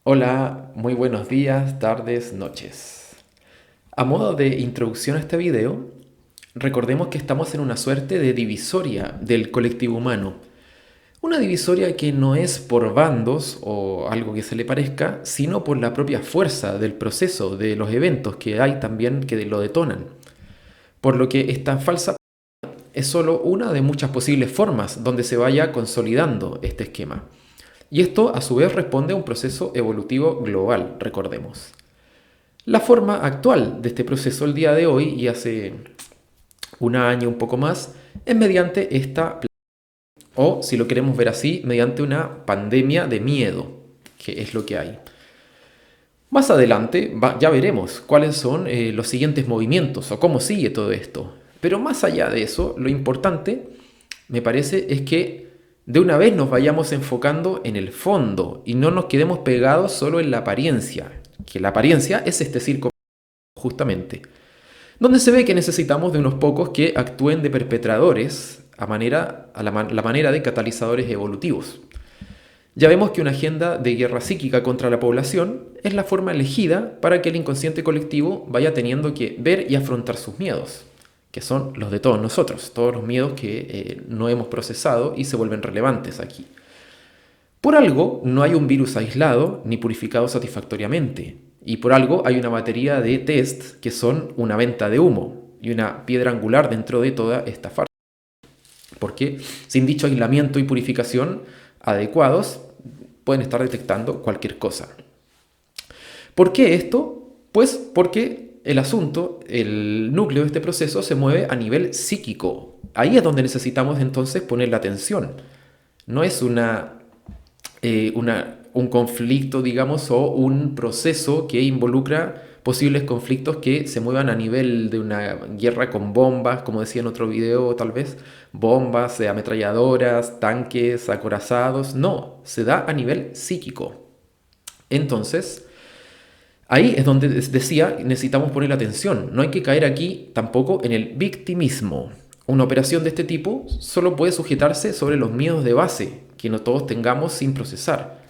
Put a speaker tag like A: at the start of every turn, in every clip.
A: Hola, muy buenos días, tardes, noches. A modo de introducción a este video, recordemos que estamos en una suerte de divisoria del colectivo humano. Una divisoria que no es por bandos o algo que se le parezca, sino por la propia fuerza del proceso, de los eventos que hay también que lo detonan. Por lo que esta falsa es solo una de muchas posibles formas donde se vaya consolidando este esquema. Y esto a su vez responde a un proceso evolutivo global, recordemos. La forma actual de este proceso el día de hoy y hace un año, un poco más, es mediante esta, o si lo queremos ver así, mediante una pandemia de miedo, que es lo que hay. Más adelante ya veremos cuáles son los siguientes movimientos o cómo sigue todo esto. Pero más allá de eso, lo importante, me parece, es que de una vez nos vayamos enfocando en el fondo y no nos quedemos pegados solo en la apariencia, que la apariencia es este circo justamente, donde se ve que necesitamos de unos pocos que actúen de perpetradores la manera de catalizadores evolutivos. Ya vemos que una agenda de guerra psíquica contra la población es la forma elegida para que el inconsciente colectivo vaya teniendo que ver y afrontar sus miedos, que son los de todos nosotros, todos los miedos que no hemos procesado y se vuelven relevantes aquí. Por algo no hay un virus aislado ni purificado satisfactoriamente, y por algo hay una batería de test que son una venta de humo y una piedra angular dentro de toda esta farsa. Porque sin dicho aislamiento y purificación adecuados, pueden estar detectando cualquier cosa. ¿Por qué esto? Pues porque el asunto, el núcleo de este proceso se mueve a nivel psíquico. Ahí es donde necesitamos entonces poner la atención. No es un conflicto, digamos, o un proceso que involucra posibles conflictos que se muevan a nivel de una guerra con bombas, como decía en otro video tal vez, bombas, ametralladoras, tanques, acorazados. No, se da a nivel psíquico. Entonces, ahí es donde decía, necesitamos poner atención. No hay que caer aquí tampoco en el victimismo. Una operación de este tipo solo puede sujetarse sobre los miedos de base que no todos tengamos sin procesar.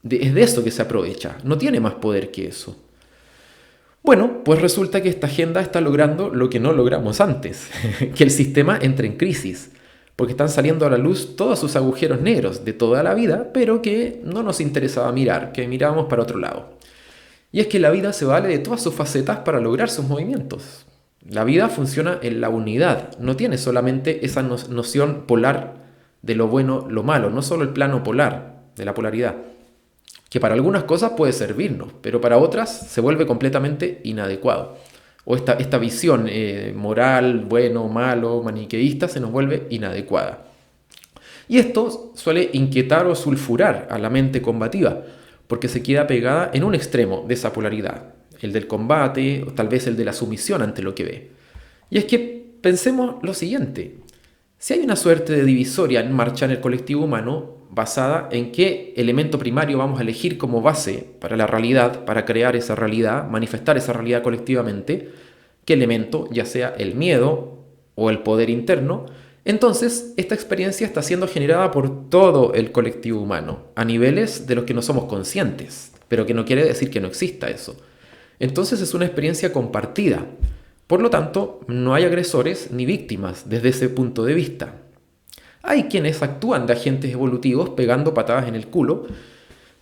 A: Es de eso que se aprovecha. No tiene más poder que eso. Bueno, pues resulta que esta agenda está logrando lo que no logramos antes, que el sistema entre en crisis, porque están saliendo a la luz todos sus agujeros negros de toda la vida, pero que no nos interesaba mirar, que mirábamos para otro lado. Y es que la vida se vale de todas sus facetas para lograr sus movimientos. La vida funciona en la unidad, no tiene solamente esa noción polar de lo bueno, lo malo, no solo el plano polar de la polaridad, que para algunas cosas puede servirnos, pero para otras se vuelve completamente inadecuado. O esta visión moral, bueno, malo, maniqueísta se nos vuelve inadecuada. Y esto suele inquietar o sulfurar a la mente combativa, porque se queda pegada en un extremo de esa polaridad, el del combate o tal vez el de la sumisión ante lo que ve. Y es que pensemos lo siguiente, si hay una suerte de divisoria en marcha en el colectivo humano basada en qué elemento primario vamos a elegir como base para la realidad, para crear esa realidad, manifestar esa realidad colectivamente, qué elemento, ya sea el miedo o el poder interno, entonces esta experiencia está siendo generada por todo el colectivo humano, a niveles de los que no somos conscientes, pero que no quiere decir que no exista eso. Entonces es una experiencia compartida. Por lo tanto, no hay agresores ni víctimas desde ese punto de vista. Hay quienes actúan de agentes evolutivos pegando patadas en el culo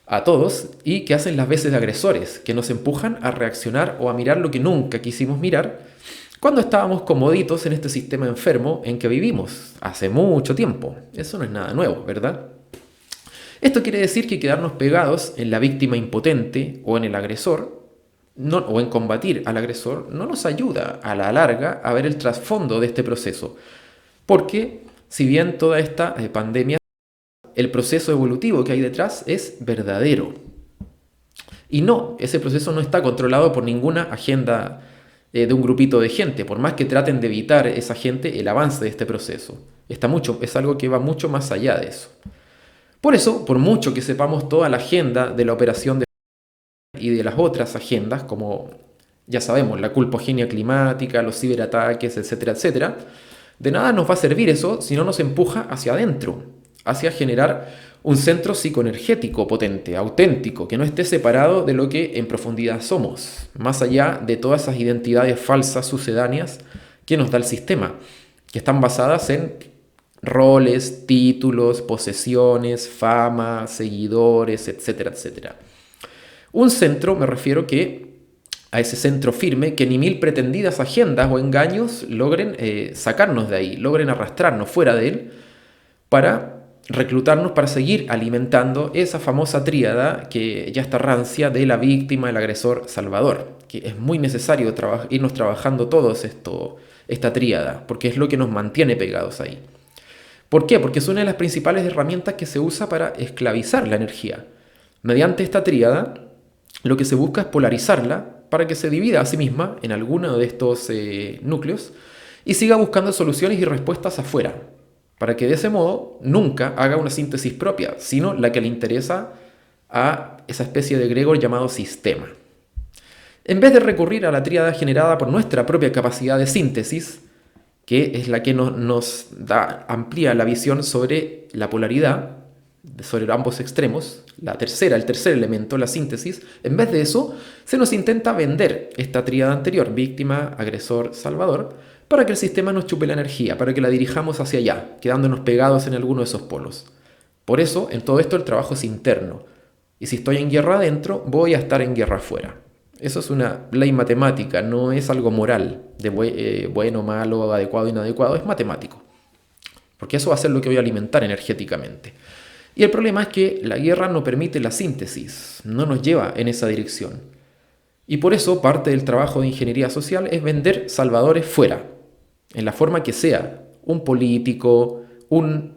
A: a todos y que hacen las veces de agresores, que nos empujan a reaccionar o a mirar lo que nunca quisimos mirar cuando estábamos comoditos en este sistema enfermo en que vivimos hace mucho tiempo. Eso no es nada nuevo, ¿verdad? Esto quiere decir que quedarnos pegados en la víctima impotente o en el agresor o en combatir al agresor no nos ayuda a la larga a ver el trasfondo de este proceso. Porque si bien toda esta pandemia, el proceso evolutivo que hay detrás es verdadero. Y no, ese proceso no está controlado por ninguna agenda de un grupito de gente, por más que traten de evitar esa gente el avance de este proceso. Es algo que va mucho más allá de eso. Por eso, por mucho que sepamos toda la agenda de la operación y de las otras agendas, como ya sabemos, la culpogenia climática, los ciberataques, etcétera, etcétera, de nada nos va a servir eso si no nos empuja hacia adentro, hacia generar Un centro psicoenergético potente, auténtico, que no esté separado de lo que en profundidad somos, más allá de todas esas identidades falsas sucedáneas que nos da el sistema, que están basadas en roles, títulos, posesiones, fama, seguidores, etcétera, etcétera. Un centro, me refiero a ese centro firme que ni mil pretendidas agendas o engaños logren sacarnos de ahí, logren arrastrarnos fuera de él para reclutarnos para seguir alimentando esa famosa tríada que ya está rancia de la víctima, el agresor, salvador, que es muy necesario irnos trabajando todos esta tríada, porque es lo que nos mantiene pegados ahí. ¿Por qué? Porque es una de las principales herramientas que se usa para esclavizar la energía. Mediante esta tríada, lo que se busca es polarizarla para que se divida a sí misma en alguno de estos núcleos y siga buscando soluciones y respuestas afuera, para que de ese modo nunca haga una síntesis propia, sino la que le interesa a esa especie de egregor llamado sistema. En vez de recurrir a la tríada generada por nuestra propia capacidad de síntesis, que es la que amplía la visión sobre la polaridad, sobre ambos extremos, el tercer elemento, la síntesis, en vez de eso, se nos intenta vender esta tríada anterior, víctima, agresor, salvador, para que el sistema nos chupe la energía, para que la dirijamos hacia allá, quedándonos pegados en alguno de esos polos. Por eso, en todo esto el trabajo es interno. Y si estoy en guerra adentro, voy a estar en guerra afuera. Eso es una ley matemática, no es algo moral, de bueno, malo, adecuado, inadecuado, es matemático. Porque eso va a ser lo que voy a alimentar energéticamente. Y el problema es que la guerra no permite la síntesis, no nos lleva en esa dirección. Y por eso parte del trabajo de ingeniería social es vender salvadores fuera, en la forma que sea, un político, un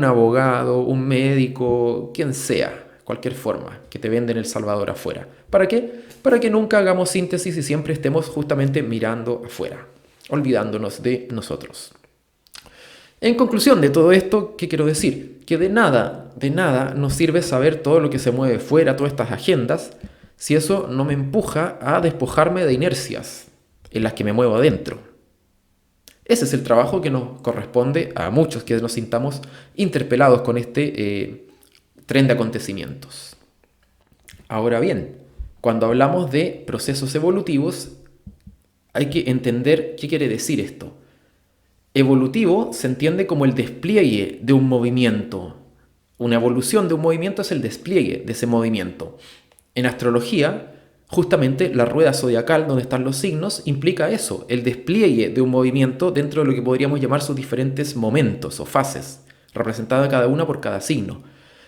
A: abogado, un médico, quien sea, cualquier forma que te venden el salvador afuera. ¿Para qué? Para que nunca hagamos síntesis y siempre estemos justamente mirando afuera, olvidándonos de nosotros. En conclusión de todo esto, ¿qué quiero decir? Que de nada nos sirve saber todo lo que se mueve fuera, todas estas agendas, si eso no me empuja a despojarme de inercias en las que me muevo adentro. Ese es el trabajo que nos corresponde a muchos que nos sintamos interpelados con este tren de acontecimientos. Ahora bien, cuando hablamos de procesos evolutivos, hay que entender qué quiere decir esto. Evolutivo se entiende como el despliegue de un movimiento. Una evolución de un movimiento es el despliegue de ese movimiento. En astrología, justamente la rueda zodiacal donde están los signos implica eso, el despliegue de un movimiento dentro de lo que podríamos llamar sus diferentes momentos o fases, representada cada una por cada signo.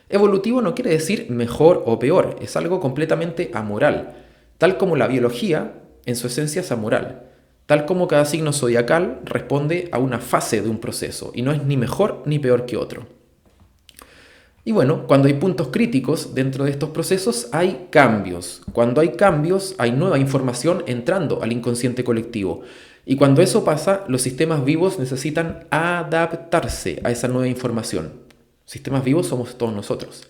A: Evolutivo no quiere decir mejor o peor, es algo completamente amoral, tal como la biología en su esencia es amoral. Tal como cada signo zodiacal responde a una fase de un proceso y no es ni mejor ni peor que otro. Y bueno, cuando hay puntos críticos dentro de estos procesos hay cambios. Cuando hay cambios hay nueva información entrando al inconsciente colectivo. Y cuando eso pasa, los sistemas vivos necesitan adaptarse a esa nueva información. Sistemas vivos somos todos nosotros.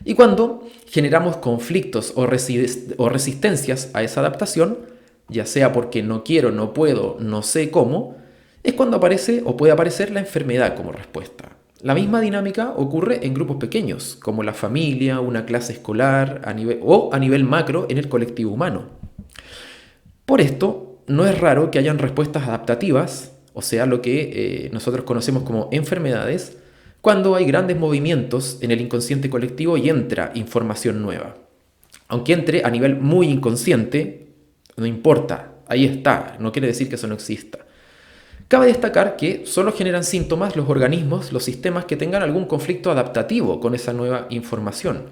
A: Y cuando generamos conflictos o resistencias a esa adaptación, ya sea porque no quiero, no puedo, no sé cómo, es cuando aparece o puede aparecer la enfermedad como respuesta. La misma dinámica ocurre en grupos pequeños, como la familia, una clase escolar a nivel macro en el colectivo humano. Por esto, no es raro que hayan respuestas adaptativas, o sea, lo que nosotros conocemos como enfermedades, cuando hay grandes movimientos en el inconsciente colectivo y entra información nueva. Aunque entre a nivel muy inconsciente, no importa, ahí está, no quiere decir que eso no exista. Cabe destacar que solo generan síntomas los organismos, los sistemas que tengan algún conflicto adaptativo con esa nueva información.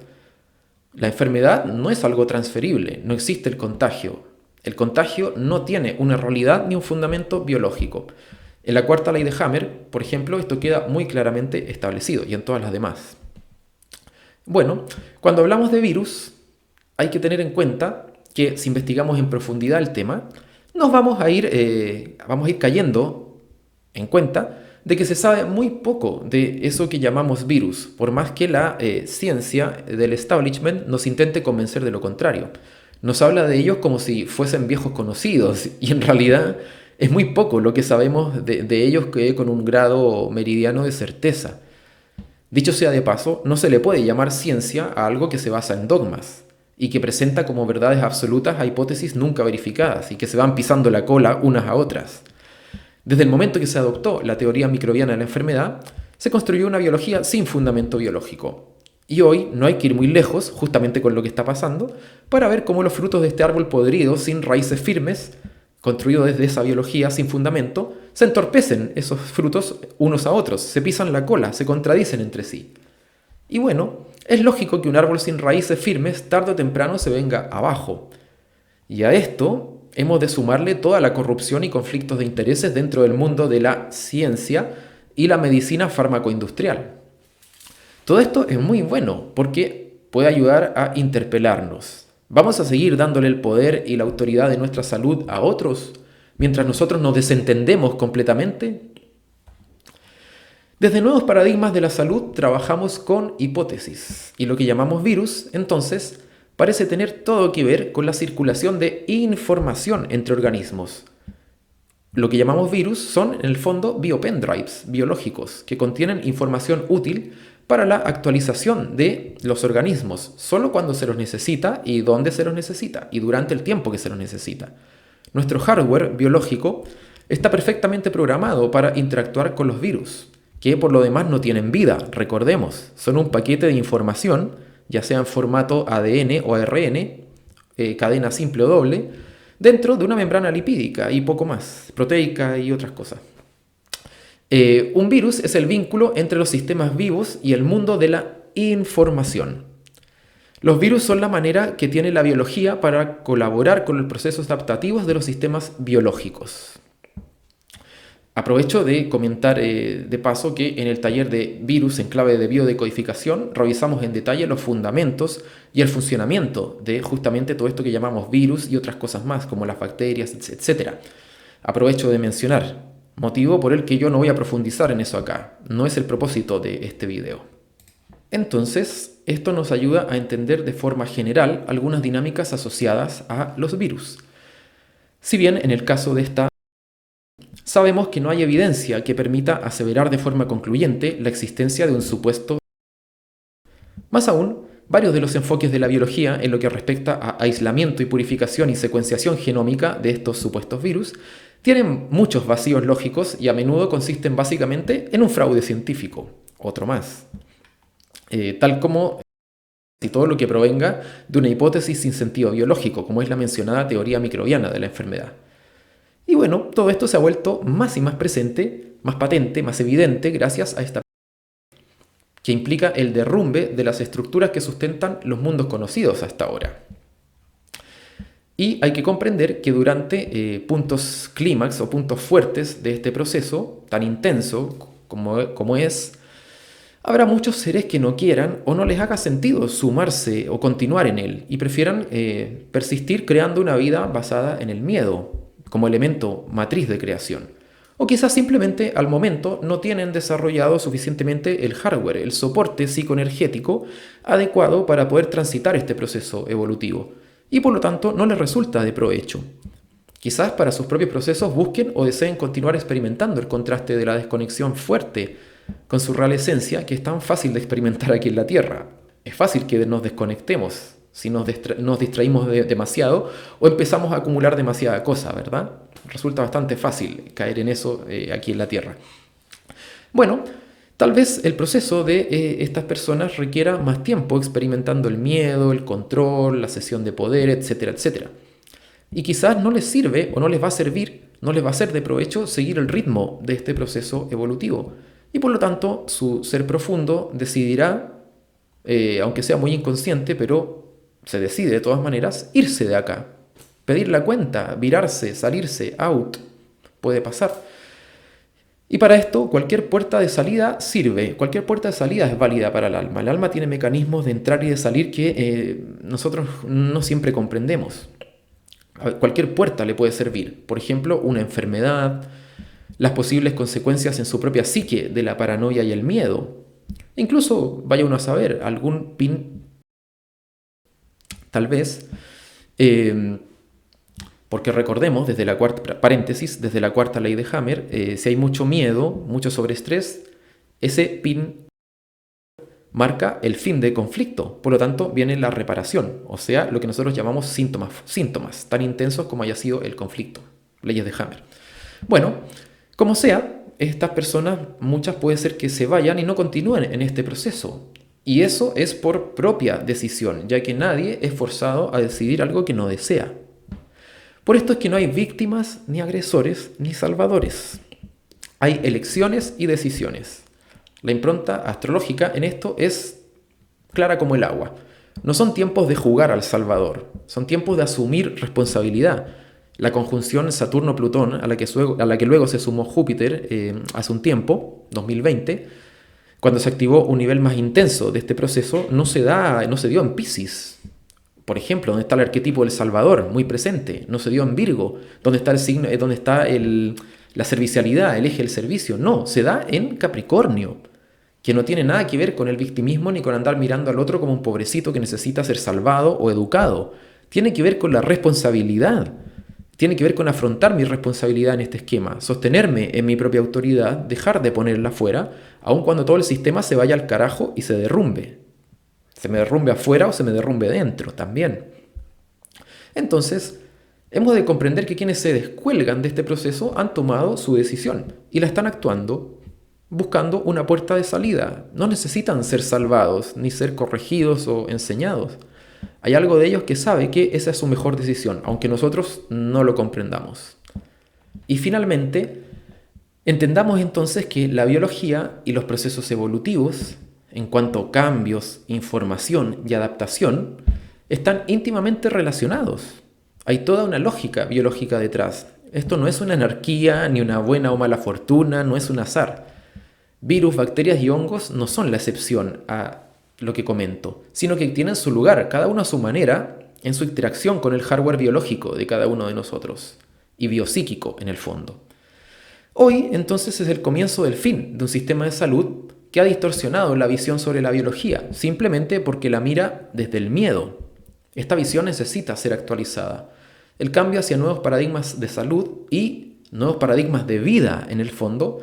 A: La enfermedad no es algo transferible, no existe el contagio. El contagio no tiene una realidad ni un fundamento biológico. En la cuarta ley de Hammer, por ejemplo, esto queda muy claramente establecido y en todas las demás. Bueno, cuando hablamos de virus, hay que tener en cuenta que si investigamos en profundidad el tema, nos vamos a ir cayendo en cuenta de que se sabe muy poco de eso que llamamos virus, por más que la ciencia del establishment nos intente convencer de lo contrario. Nos habla de ellos como si fuesen viejos conocidos y en realidad es muy poco lo que sabemos de ellos con un grado meridiano de certeza. Dicho sea de paso, no se le puede llamar ciencia a algo que se basa en dogmas y que presenta como verdades absolutas a hipótesis nunca verificadas y que se van pisando la cola unas a otras. Desde el momento que se adoptó la teoría microbiana de la enfermedad, se construyó una biología sin fundamento biológico. Y hoy no hay que ir muy lejos, justamente con lo que está pasando, para ver cómo los frutos de este árbol podrido, sin raíces firmes, construido desde esa biología sin fundamento, se entorpecen esos frutos unos a otros, se pisan la cola, se contradicen entre sí. Y bueno, es lógico que un árbol sin raíces firmes tarde o temprano se venga abajo. Y a esto hemos de sumarle toda la corrupción y conflictos de intereses dentro del mundo de la ciencia y la medicina fármaco-industrial. Todo esto es muy bueno porque puede ayudar a interpelarnos. ¿Vamos a seguir dándole el poder y la autoridad de nuestra salud a otros mientras nosotros nos desentendemos completamente? Desde nuevos paradigmas de la salud trabajamos con hipótesis y lo que llamamos virus, entonces, parece tener todo que ver con la circulación de información entre organismos. Lo que llamamos virus son, en el fondo, biopendrives biológicos que contienen información útil para la actualización de los organismos, solo cuando se los necesita y dónde se los necesita y durante el tiempo que se los necesita. Nuestro hardware biológico está perfectamente programado para interactuar con los virus, que por lo demás no tienen vida, recordemos, son un paquete de información, ya sea en formato ADN o ARN, cadena simple o doble, dentro de una membrana lipídica y poco más, proteica y otras cosas. Un virus es el vínculo entre los sistemas vivos y el mundo de la información. Los virus son la manera que tiene la biología para colaborar con los procesos adaptativos de los sistemas biológicos. Aprovecho de comentar de paso que en el taller de virus en clave de biodecodificación revisamos en detalle los fundamentos y el funcionamiento de justamente todo esto que llamamos virus y otras cosas más, como las bacterias, etc. Aprovecho de mencionar, motivo por el que yo no voy a profundizar en eso acá, no es el propósito de este video. Entonces, esto nos ayuda a entender de forma general algunas dinámicas asociadas a los virus. Si bien en el caso de esta sabemos que no hay evidencia que permita aseverar de forma concluyente la existencia de un supuesto. Más aún, varios de los enfoques de la biología en lo que respecta a aislamiento y purificación y secuenciación genómica de estos supuestos virus tienen muchos vacíos lógicos y a menudo consisten básicamente en un fraude científico, otro más. Tal como y todo lo que provenga de una hipótesis sin sentido biológico, como es la mencionada teoría microbiana de la enfermedad. Y bueno, todo esto se ha vuelto más y más presente, más patente, más evidente gracias a esta que implica el derrumbe de las estructuras que sustentan los mundos conocidos hasta ahora. Y hay que comprender que durante puntos clímax o puntos fuertes de este proceso, tan intenso como es, habrá muchos seres que no quieran o no les haga sentido sumarse o continuar en él y prefieran persistir creando una vida basada en el miedo como elemento matriz de creación. O quizás simplemente al momento no tienen desarrollado suficientemente el hardware, el soporte psicoenergético adecuado para poder transitar este proceso evolutivo y por lo tanto no les resulta de provecho. Quizás para sus propios procesos busquen o deseen continuar experimentando el contraste de la desconexión fuerte con su real esencia que es tan fácil de experimentar aquí en la Tierra. Es fácil que nos desconectemos si nos distraímos demasiado o empezamos a acumular demasiada cosa, ¿verdad? Resulta bastante fácil caer en eso aquí en la Tierra. Bueno, tal vez el proceso de estas personas requiera más tiempo experimentando el miedo, el control, la cesión de poder, etcétera, etcétera. Y quizás no les sirve o no les va a servir, no les va a ser de provecho seguir el ritmo de este proceso evolutivo. Y por lo tanto, su ser profundo decidirá, aunque sea muy inconsciente, pero se decide de todas maneras, irse de acá. Pedir la cuenta, virarse, salirse, out, puede pasar. Y para esto, cualquier puerta de salida sirve, cualquier puerta de salida es válida para el alma. El alma tiene mecanismos de entrar y de salir que nosotros no siempre comprendemos. Cualquier puerta le puede servir. Por ejemplo, una enfermedad, las posibles consecuencias en su propia psique de la paranoia y el miedo. Incluso, vaya uno a saber, algún pin, tal vez, porque recordemos, desde la cuarta, paréntesis, desde la cuarta ley de Hammer, si hay mucho miedo, mucho sobreestrés, ese pin marca el fin del conflicto. Por lo tanto, viene la reparación, o sea, lo que nosotros llamamos síntomas tan intensos como haya sido el conflicto. Leyes de Hammer. Bueno, como sea, estas personas, muchas puede ser que se vayan y no continúen en este proceso. Y eso es por propia decisión, ya que nadie es forzado a decidir algo que no desea. Por esto es que no hay víctimas, ni agresores, ni salvadores. Hay elecciones y decisiones. La impronta astrológica en esto es clara como el agua. No son tiempos de jugar al salvador, son tiempos de asumir responsabilidad. La conjunción Saturno-Plutón, a la que luego se sumó Júpiter hace un tiempo, 2020, cuando se activó un nivel más intenso de este proceso, no se dio en Piscis. Por ejemplo, donde está el arquetipo del Salvador, muy presente. No se dio en Virgo, donde está la servicialidad, el eje del servicio. No, se da en Capricornio, que no tiene nada que ver con el victimismo ni con andar mirando al otro como un pobrecito que necesita ser salvado o educado. Tiene que ver con la responsabilidad. Tiene que ver con afrontar mi responsabilidad en este esquema, sostenerme en mi propia autoridad, dejar de ponerla fuera, aun cuando todo el sistema se vaya al carajo y se derrumbe. Se me derrumbe afuera o se me derrumbe dentro también. Entonces, hemos de comprender que quienes se descuelgan de este proceso han tomado su decisión y la están actuando buscando una puerta de salida. No necesitan ser salvados, ni ser corregidos o enseñados. Hay algo de ellos que sabe que esa es su mejor decisión, aunque nosotros no lo comprendamos. Y finalmente, entendamos entonces que la biología y los procesos evolutivos, en cuanto a cambios, información y adaptación, están íntimamente relacionados. Hay toda una lógica biológica detrás. Esto no es una anarquía, ni una buena o mala fortuna, no es un azar. Virus, bacterias y hongos no son la excepción a lo que comento, sino que tienen su lugar, cada uno a su manera, en su interacción con el hardware biológico de cada uno de nosotros, y biopsíquico en el fondo. Hoy, entonces, es el comienzo del fin de un sistema de salud que ha distorsionado la visión sobre la biología, simplemente porque la mira desde el miedo. Esta visión necesita ser actualizada. El cambio hacia nuevos paradigmas de salud y nuevos paradigmas de vida, en el fondo,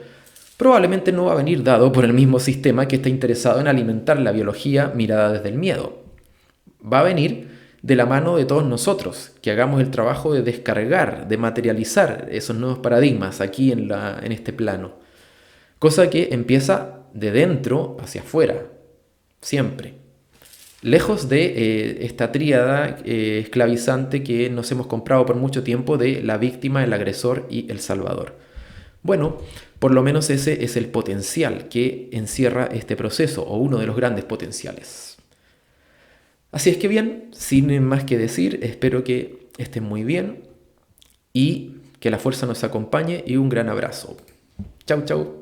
A: probablemente no va a venir dado por el mismo sistema que está interesado en alimentar la biología mirada desde el miedo. Va a venir de la mano de todos nosotros, que hagamos el trabajo de descargar, de materializar esos nuevos paradigmas aquí en este plano. Cosa que empieza de dentro hacia afuera, siempre. Lejos de esta tríada esclavizante que nos hemos comprado por mucho tiempo de la víctima, el agresor y el salvador. Bueno, por lo menos ese es el potencial que encierra este proceso, o uno de los grandes potenciales. Así es que bien, sin más que decir, espero que estén muy bien y que la fuerza nos acompañe y un gran abrazo. Chau, chau.